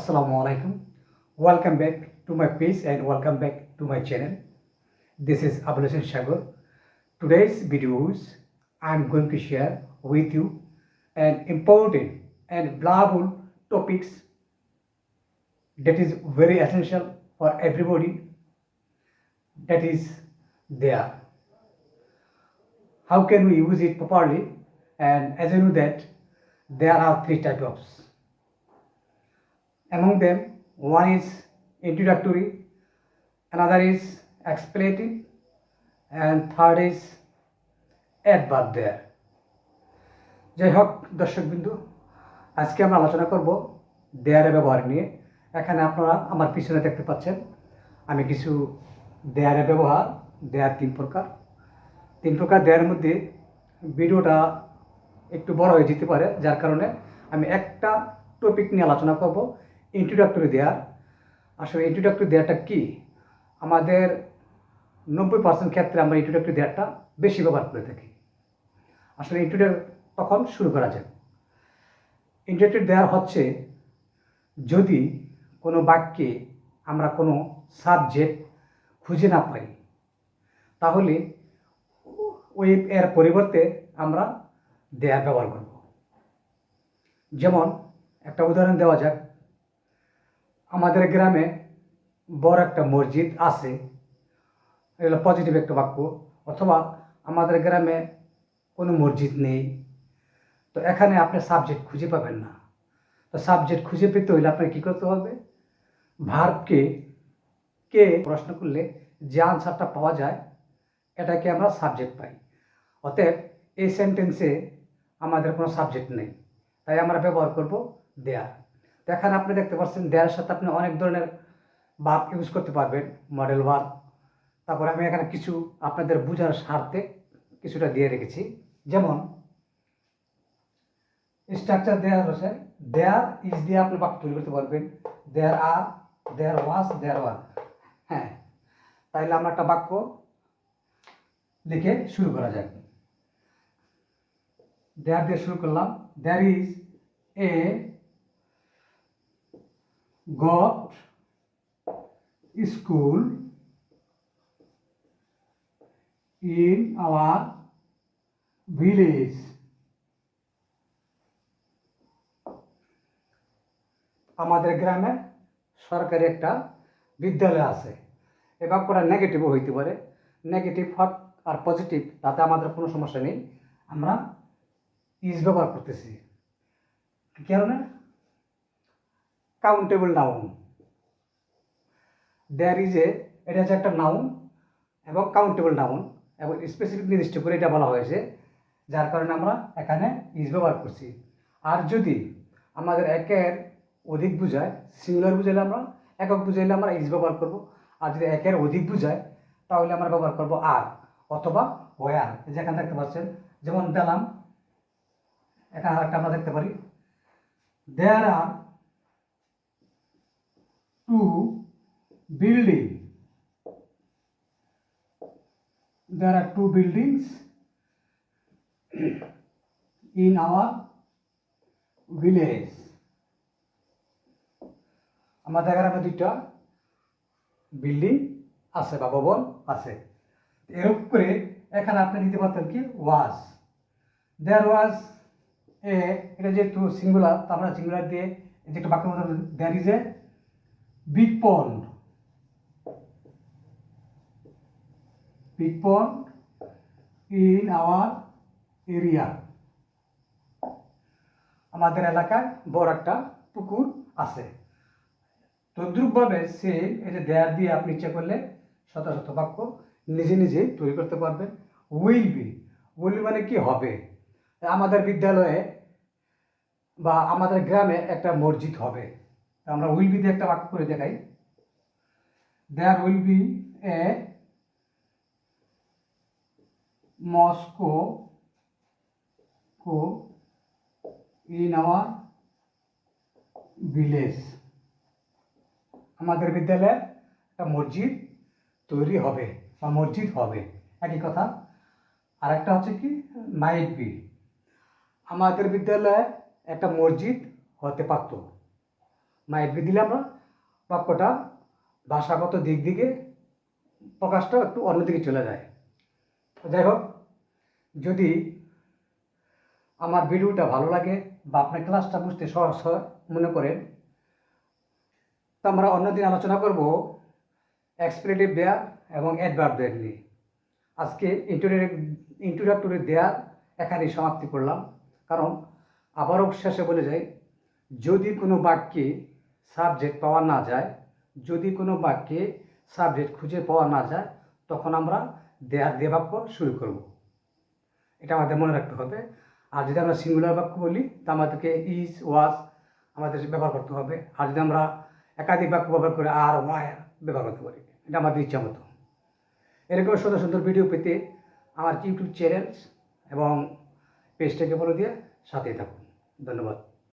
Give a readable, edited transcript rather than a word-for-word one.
Assalamu alaikum. Welcome back to my page and welcome back to my channel. This is Abul Hussain Sagar. Today's videos I am going to share with you an important and valuable topics that is very essential for everybody, that is there. How can we use it properly? And as you know that there are three types. Among them, one is introductory, another is explanative, and third is adverb there. যাই হোক দর্শকবিন্দু, আজকে আমরা আলোচনা করব দেয়ারের ব্যবহার নিয়ে। এখানে আপনারা আমার পিছনে দেখতে পাচ্ছেন আমি কিছু দেয়ারের ব্যবহার, দেয়ার তিন প্রকার দেয়ারের মধ্যে ভিডিওটা একটু বড় হয়ে যেতে পারে, যার কারণে আমি একটা টপিক নিয়ে আলোচনা করব, ইন্ট্রোডাক্টরি দেয়ার। আসলে ইন্ট্রোডাক্টরি দেয়ারটা কি? আমাদের 90% ক্ষেত্রে আমরা ইন্ট্রোডাক্টরি দেয়ারটা বেশি ব্যবহার করে থাকি। আসলে তখন শুরু করা যায়। ইন্ট্রোডাক্টরি দেয়ার হচ্ছে যদি কোনো বাক্যে আমরা কোনো সাবজেক্ট খুঁজে না পাই, তাহলে এর পরিবর্তে আমরা দেয়ার ব্যবহার করব। যেমন একটা উদাহরণ দেওয়া যাক, আমাদের গ্রামে বড় একটা মসজিদ আছে, এগুলো পজিটিভ একটা বাক্য। অথবা আমাদের গ্রামে কোনো মসজিদ নেই, তো এখানে আপনি সাবজেক্ট খুঁজে পাবেন না। তো সাবজেক্ট খুঁজে পেতে হলে আপনাকে কী করতে হবে? ভার্বকে কে প্রশ্ন করলে যে আনসারটা পাওয়া যায়, এটাকে আমরা সাবজেক্ট পাই। অতএব এই সেন্টেন্সে আমাদের কোনো সাবজেক্ট নেই, তাই আমরা ব্যবহার করব দেয়ার। তো এখানে আপনি দেখতে পাচ্ছেন দেয়ারের সাথে আপনি অনেক ধরনের ভার্ব ইউজ করতে পারবেন, মডেল ভার্ব। তারপরে আমি এখানে কিছু আপনাদের বোঝার স্বার্থে কিছুটা দিয়ে রেখেছি। যেমন স্ট্রাকচার দেয়ার রয়েছে, দেয়ার ইজ দিয়ে আপনি বাক্য তৈরি করতে পারবেন। দেয়ার আর, দেয়ার ওয়াজ, দেয়ার ওয়ার। হ্যাঁ, তাইলে আমরা একটা বাক্য লিখে শুরু করা যাক। দেয়ার দিয়ে শুরু করলাম। There is a got school in our village. আমাদের গ্রামে সরকারি একটা বিদ্যালয় আছে। এ বাক্যটা নেগেটিভও হইতে পারে, নেগেটিভ হট আর পজিটিভ, তাতে আমাদের কোনো সমস্যা নেই। আমরা ইজ ব্যবহার করতেছি কি কারণে? Countable noun. দেয়ার ইজ এটা হচ্ছে একটা নাউন এবং কাউন্টেবল নাউন, এবং স্পেসিফিক নির্দিষ্ট করে এটা বলা হয়েছে, যার কারণে আমরা এখানে ইজ ব্যবহার করছি। আর যদি আমাদের একের অধিক বুঝায়, সিঙ্গুলার বুঝাইলে আমরা, একক বুঝাইলে আমরা ইজ ব্যবহার করব। আর যদি একের অধিক বুঝায়, তাহলে আমরা ব্যবহার করব আর অথবা ওয়ার। যেখানে দেখতে পাচ্ছেন, যেমন দিলাম এখানে আরেকটা আমরা দেখতে পারি, there are two building, there are two buildings in our village. আমাদের গ্রামে দুইটা বিল্ডিং আছে বা ভবন আছে। এরকম করে এখানে আপনি দিতে পারতেন কি ওয়াজ। দেয়ার ওয়াজ এ, এটা যেহেতু সিঙ্গুলার, তো আমরা সিঙ্গুলার দিয়ে যে একটা বাক্যের মধ্যে there is a big pond, big pond in our area. আমাদের এলাকায় বড় একটা পুকুর আছে। তদ্রূপভাবে সে এই যে দেয়ার দিয়ে আপনি ইচ্ছা করলে শত শত বাক্য নিজে নিজে তৈরি করতে পারবেন। উইল বি, উইল মানে কি হবে? আমাদের বিদ্যালয়ে বা আমাদের গ্রামে একটা মসজিদ হবে, আমরা উইল বি দিয়ে একটা বাক্য করে দেখাই। There will be a mosque in our village. আমাদের বিদ্যালয়ে একটা মসজিদ তৈরি হবে বা মসজিদ হবে, একই কথা। আর একটা হচ্ছে কি মাইট বি, আমাদের বিদ্যালয়ে একটা মসজিদ হতে পারত। মাইট বি দিলে আমরা বাক্যটা ভাষাগত দিক দিকে প্রকাশটা একটু অন্যদিকে চলে যায়। যাই হোক, যদি আমার ভিডিওটা ভালো লাগে বা আপনার ক্লাসটা বুঝতে সহজ হয় মনে করেন, তো আমরা অন্যদিন আলোচনা করব এক্সপ্লেটিভ দেয়ার এবং অ্যাডভার্ব দেয়ার নিয়ে। আজকে ইন্ট্রোডাক্টরি দেয়ার এখানেই সমাপ্তি করলাম, কারণ আবারও শেষে বলে যাই, যদি কোনো বাক্যে সাবজেক্ট পাওয়া না যায়, যদি কোনো বাক্যে সাবজেক্ট খুঁজে পাওয়া না যায়, তখন আমরা দেয়ার দিয়ে বাক্য শুরু করব। এটা আমাদের মনে রাখতে হবে। আর যদি আমরা সিঙ্গুলার বাক্য বলি, তা আমাদেরকে ইজ ওয়াজ আমাদের ব্যবহার করতে হবে। আর যদি আমরা একাধিক বাক্য ব্যবহার করে আর ওয়াই ব্যবহার করতে পারি, এটা আমাদের ইচ্ছা মতো। এরকম সুন্দর সুন্দর ভিডিও পেতে আমার ইউটিউব চ্যানেল এবং পেজটাকে ফলো দিয়ে সাথেই থাকুন। ধন্যবাদ।